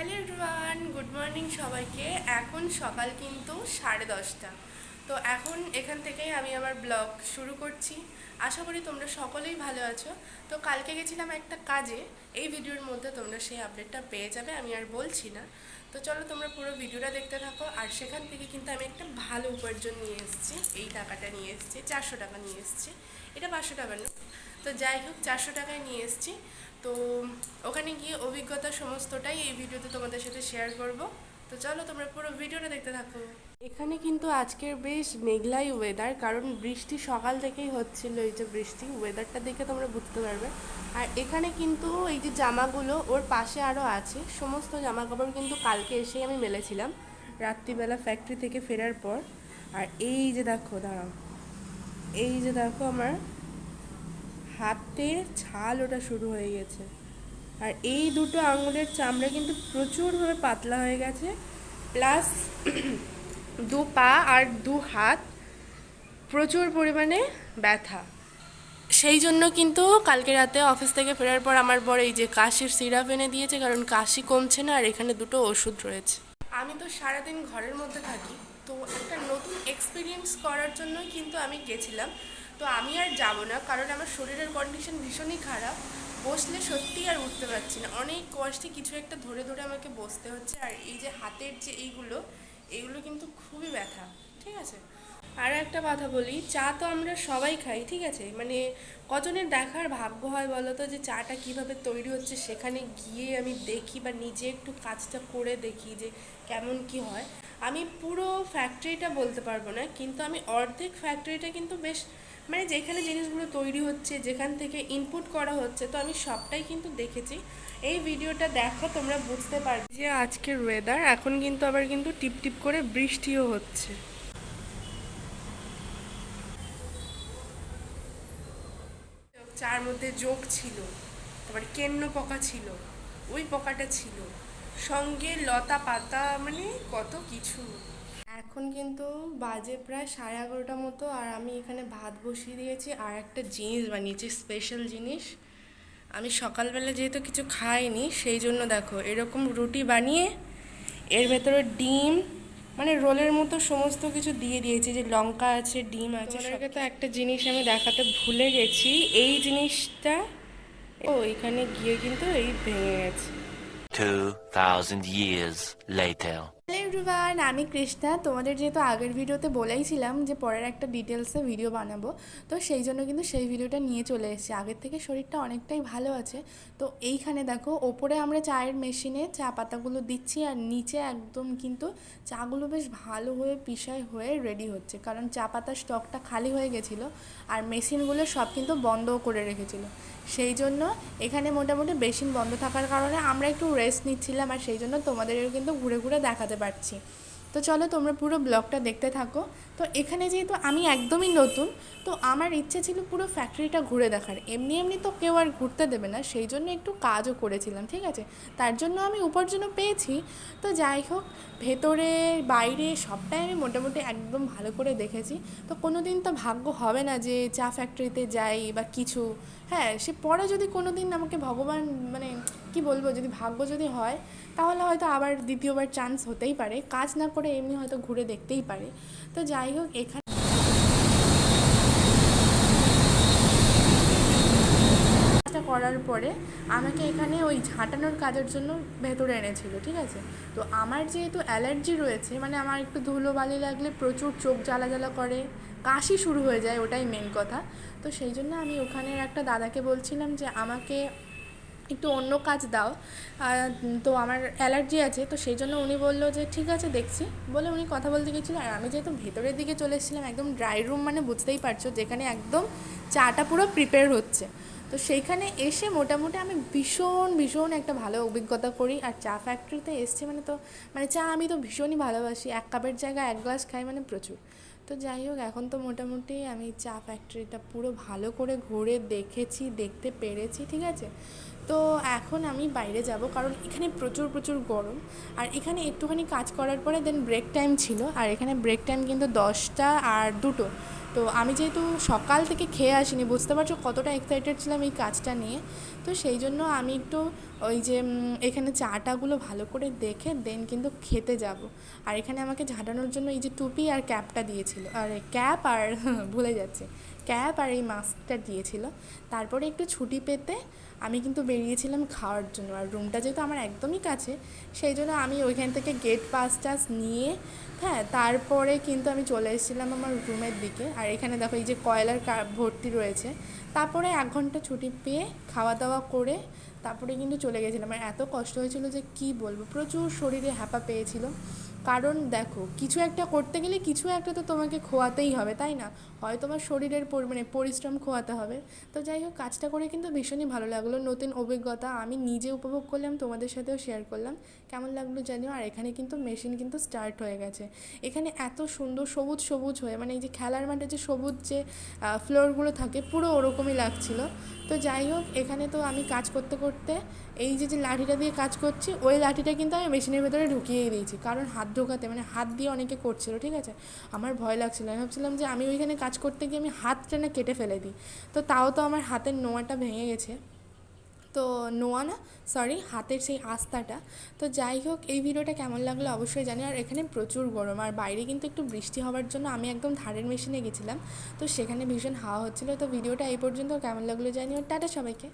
Hello everyone, good morning সবাইকে। এখন সকাল কিন্তু 10:30। তো এখন এখান থেকেই আমি আমার ব্লগ শুরু করছি। আশা করি তোমরা সকলেই ভালো আছো। তো কালকে গেছিলাম একটা কাজে, এই ভিডিওর মধ্যে তোমরা সেই আপডেটটা পেয়ে যাবে, আমি আর বলছি না। তো চলো তোমরা পুরো ভিডিওটা দেখতে থাকো। আর সেখান থেকে কিন্তু আমি একটা ভালো উপার্জন নিয়ে এসেছি। এই টাকাটা নিয়ে এসেছি, 400 টাকা নিয়ে এসেছি। এটা 500 টাকা না, তো যাই হোক 400 টাকায় নিয়ে এসেছি। তো ওখানে গিয়ে অভিজ্ঞতা সমস্তটাই এই ভিডিওতে তোমাদের সাথে শেয়ার করব। তো চলো তোমরা পুরো ভিডিওটা দেখতে থাকো। এখানে কিন্তু আজকের বেশ মেঘলাই ওয়েদার, কারণ বৃষ্টি সকাল থেকেই হচ্ছিল। এই যে বৃষ্টি, ওয়েদারটা দেখে তোমরা বুঝতে পারবে। আর এখানে কিন্তু এই যে জামাগুলো ওর পাশে আরও আছে, সমস্ত জামা কাপড় কিন্তু কালকে এসেই আমি মেলেছিলাম রাত্রিবেলা ফ্যাক্টরি থেকে ফেরার পর। আর এই যে দেখো, দাঁড়াও, এই যে দেখো আমার হাতের ছাল ওটা শুরু হয়ে গেছে। আর এই দুটো আঙুলের চামড়া কিন্তু প্রচুরভাবে পাতলা হয়ে গেছে, প্লাস দু পা আর দু হাত প্রচুর পরিমাণে ব্যথা। সেই জন্য কিন্তু কালকে রাতে অফিস থেকে ফেরার পর আমার বর এই যে কাশির সিরাপ এনে দিয়েছে, কারণ কাশি কমছে না। আর এখানে দুটো ওষুধ রয়েছে। আমি তো সারাদিন ঘরের মধ্যে থাকি, তো একটা নতুন এক্সপিরিয়েন্স করার জন্যই কিন্তু আমি গেছিলাম। তো আমি আর যাব না, কারণ আমার শরীরের কন্ডিশন ভীষণই খারাপ। বসলে সত্যি আর উঠতে পারছি না, অনেক কষ্টে কিছু একটা ধরে ধরে আমাকে বসতে হচ্ছে। আর এই যে হাতের যে এইগুলো কিন্তু খুবই ব্যথা। ঠিক আছে, আর একটা কথা বলি, চা তো আমরা সবাই খাই, ঠিক আছে, মানে কজনের দেখার ভাগ্য হয় বলো তো, যে চাটা কিভাবে তৈরি হচ্ছে সেখানে গিয়ে আমি দেখি বা নিজে একটু কাজটা করে দেখি যে কেমন কি হয়। আমি পুরো ফ্যাক্টরিটা বলতে পারবো না, কিন্তু আমি অর্ধেক ফ্যাক্টরিটা কিন্তু বেশ, মানে যেখানে জিনিসগুলো তৈরি হচ্ছে, যেখান থেকে ইনপুট করা হচ্ছে, তো আমি সবটাই কিন্তু দেখেছি। এই ভিডিওটা দেখো, তোমরা বুঝতে পারবে যে আজকের ওয়েদার। এখন কিন্তু আবার কিন্তু টিপ টিপ করে বৃষ্টিও হচ্ছে। চার মধ্যে যোগ ছিল, তারপর কেন্ন পোকা ছিল, ওই পোকাটা ছিল, সঙ্গে লতা পাতা, মানে কত কিছু। এখন কিন্তু বাজে প্রায় 11:30 মতো, আর আমি এখানে ভাত বসিয়ে দিয়েছি আর একটা জিনিস বানিয়েছি, স্পেশাল জিনিস। আমি সকালবেলা যেহেতু কিছু খাইনি, সেই জন্য দেখো এরকম রুটি বানিয়ে এর ভেতরে ডিম, মানে রোলের মতো সমস্ত কিছু দিয়ে দিয়েছি, যে লঙ্কা আছে, ডিম আছে। তোমাদেরকে তো একটা জিনিস আমি দেখাতে ভুলে গেছি, এই জিনিসটা ও এখানে গিয়ে কিন্তু এই ভেঙে গেছে। 2000 years later. হ্যালো এভরিওয়ান, আমি কৃষ্ণা। তোমাদের যেহেতু আগের ভিডিওতে বলেইছিলাম যে পরের একটা ডিটেলসে ভিডিও বানাবো, তো সেই জন্য কিন্তু সেই ভিডিওটা নিয়ে চলে এসেছি। আগের থেকে শরীরটা অনেকটাই ভালো আছে। তো এইখানে দেখো, ওপরে আমরা চায়ের মেশিনে চা পাতাগুলো দিচ্ছি, আর নিচে একদম কিন্তু চাগুলো বেশ ভালো হয়ে পিসাই হয়ে রেডি হচ্ছে, কারণ চা পাতার স্টকটা খালি হয়ে গেছিলো আর মেশিনগুলো সব কিন্তু বন্ধও করে রেখেছিলো। সেই জন্য এখানে মোটামুটি মেশিন বন্ধ থাকার কারণে আমরা একটু রেস্ট নিচ্ছিলাম, আর সেই জন্য তোমাদেরও কিন্তু ঘুরে ঘুরে দেখাতে পারছি। তো চলো তোমরা পুরো ব্লগটা দেখতে থাকো। তো এখানে যেহেতু আমি একদমই নতুন, তো আমার ইচ্ছে ছিল পুরো ফ্যাক্টরিটা ঘুরে দেখার। এমনি এমনি তো কেউ আর ঘুরতে দেবে না, সেই জন্য একটু কাজও করেছিলাম, ঠিক আছে। তার জন্য আমি উপার্জনও পেয়েছি। তো যাই হোক, ভেতরে বাইরে সবটাই আমি মোটামুটি একদম ভালো করে দেখেছি। তো কোনো দিন তো ভাগ্য হবে না যে চা ফ্যাক্টরিতে যাই বা কিছু, হ্যাঁ, সে পরে যদি কোনো দিন আমাকে ভগবান, মানে কি বলবো, যদি ভাগ্য যদি হয়, তাহলে হয়তো আবার দ্বিতীয়বার চান্স হতেই পারে। কাজ না করে এমনি হয়তো ঘুরে দেখতেই পারে। তো যাই হোক, এখানে করার পরে আমাকে এখানে ওই ঝাঁটানোর কাজের জন্য ভেতরে এনেছিল, ঠিক আছে। তো আমার যেহেতু অ্যালার্জি রয়েছে, মানে আমার একটু ধুলোবালি লাগলে প্রচুর চোখ জ্বালা জ্বালা করে, কাশি শুরু হয়ে যায়, ওটাই মেন কথা। তো সেই জন্য আমি ওখানের একটা দাদাকে বলছিলাম যে আমাকে একটু অন্য কাজ দাও, তো আমার অ্যালার্জি আছে। তো সেই জন্য উনি বললো যে ঠিক আছে দেখছি, বলে উনি কথা বলতে গেছিলো। আর আমি যেহেতু ভেতরের দিকে চলে এসেছিলাম, একদম ড্রাই রুম, মানে বুঝতেই পারছো, যেখানে একদম চাটা পুরো প্রিপেয়ার হচ্ছে। তো সেইখানে এসে মোটামুটি আমি ভীষণ ভীষণ একটা ভালো অভিজ্ঞতা করি। আর চা ফ্যাক্টরিতে এসছে মানে তো, মানে চা আমি তো ভীষণই ভালোবাসি, এক কাপের জায়গায় এক গ্লাস খাই মানে প্রচুর। তো যাই হোক, এখন তো মোটামুটি আমি চা ফ্যাক্টরিটা পুরো ভালো করে ঘুরে দেখেছি, দেখতে পেরেছি, ঠিক আছে। তো এখন আমি বাইরে যাব, কারণ এখানে প্রচুর প্রচুর গরম। আর এখানে একটুখানি কাজ করার পরে দেন ব্রেক টাইম ছিল, আর এখানে ব্রেক টাইম কিন্তু 10টা আর 2টো। তো আমি যেহেতু সকাল থেকে খেয়ে আসিনি, বুঝতে পারছো কতটা এক্সাইটেড ছিলাম এই কাজটা নিয়ে। তো সেই জন্য আমি একটু ওই যে এখানে চাটাগুলো ভালো করে দেখে দেন কিন্তু খেতে যাব। আর এখানে আমাকে ঝাঁটানোর জন্য এই যে টুপি আর ক্যাপটা দিয়েছিল, আর ক্যাপ আর ভুলে যাচ্ছে, ক্যাপ আর এই মাস্কটা দিয়েছিল। তারপরে একটু ছুটি পেতে আমি কিন্তু বেরিয়েছিলাম খাওয়ার জন্য। আর রুমটা যেহেতু আমার একদমই কাছে, সেই জন্য আমি ওইখান থেকে গেট পাস টাস নিয়ে, হ্যাঁ, তারপরে কিন্তু আমি চলে এসেছিলাম আমার রুমের দিকে। আর এখানে দেখো এই যে কয়লার ভর্তি রয়েছে। তারপরে 1 ঘন্টা ছুটি পেয়ে খাওয়া দাওয়া করে তারপরে কিন্তু চলে গেছিলাম। আর এত কষ্ট হয়েছিল যে কি বলবো, প্রচুর শরীরে হ্যাপা পেয়েছিল। কারণ দেখো, কিছু একটা করতে গেলে কিছু একটা তো তোমাকে খোয়াতেই হবে, তাই না? হয় তোমার শরীরের মানে পরিশ্রম খোয়াতে হবে। তো যাই হোক, কাজটা করে কিন্তু ভীষণই ভালো লাগলো, নতুন অভিজ্ঞতা আমি নিজে উপভোগ করলাম, তোমাদের সাথেও শেয়ার করলাম। কেমন লাগলো জানিও। আর এখানে কিন্তু মেশিন কিন্তু স্টার্ট হয়ে গেছে। এখানে এত সুন্দর সবুজ সবুজ হয়ে, মানে এই যে খেলার মাঠে যে সবুজ যে ফ্লোরগুলো থাকে, পুরো ওরকমই লাগছিল। তো যাই হোক, এখানে তো আমি কাজ করতে করতে এই যে যে লাঠিটা দিয়ে কাজ করছি, ওই লাঠিটা কিন্তু আমি মেশিনের ভেতরে ঢুকিয়েই দিয়েছি। কারণ হাত ঢোকাতে, মানে হাত দিয়ে অনেকে করছিল, ঠিক আছে, আমার ভয় লাগছিলো। আমি ভাবছিলাম যে আমি ওইখানে কাজ করতে গিয়ে আমি হাতটা না কেটে ফেলে দিই। তো তাও তো আমার হাতের নোয়াটা ভেঙে গেছে, তো নোয়া না, সরি, হাতের সেই আস্তাটা। তো যাই হোক, এই ভিডিওটা কেমন লাগলো অবশ্যই জানি। আর এখানে প্রচুর গরম, আর বাইরে কিন্তু একটু বৃষ্টি হওয়ার জন্য আমি একদম ধারের মেশিনে গেছিলাম, তো সেখানে ভীষণ হাওয়া হচ্ছিলো। তো ভিডিওটা এই পর্যন্ত, কেমন লাগলো জানি। আর টাটা সবাইকে।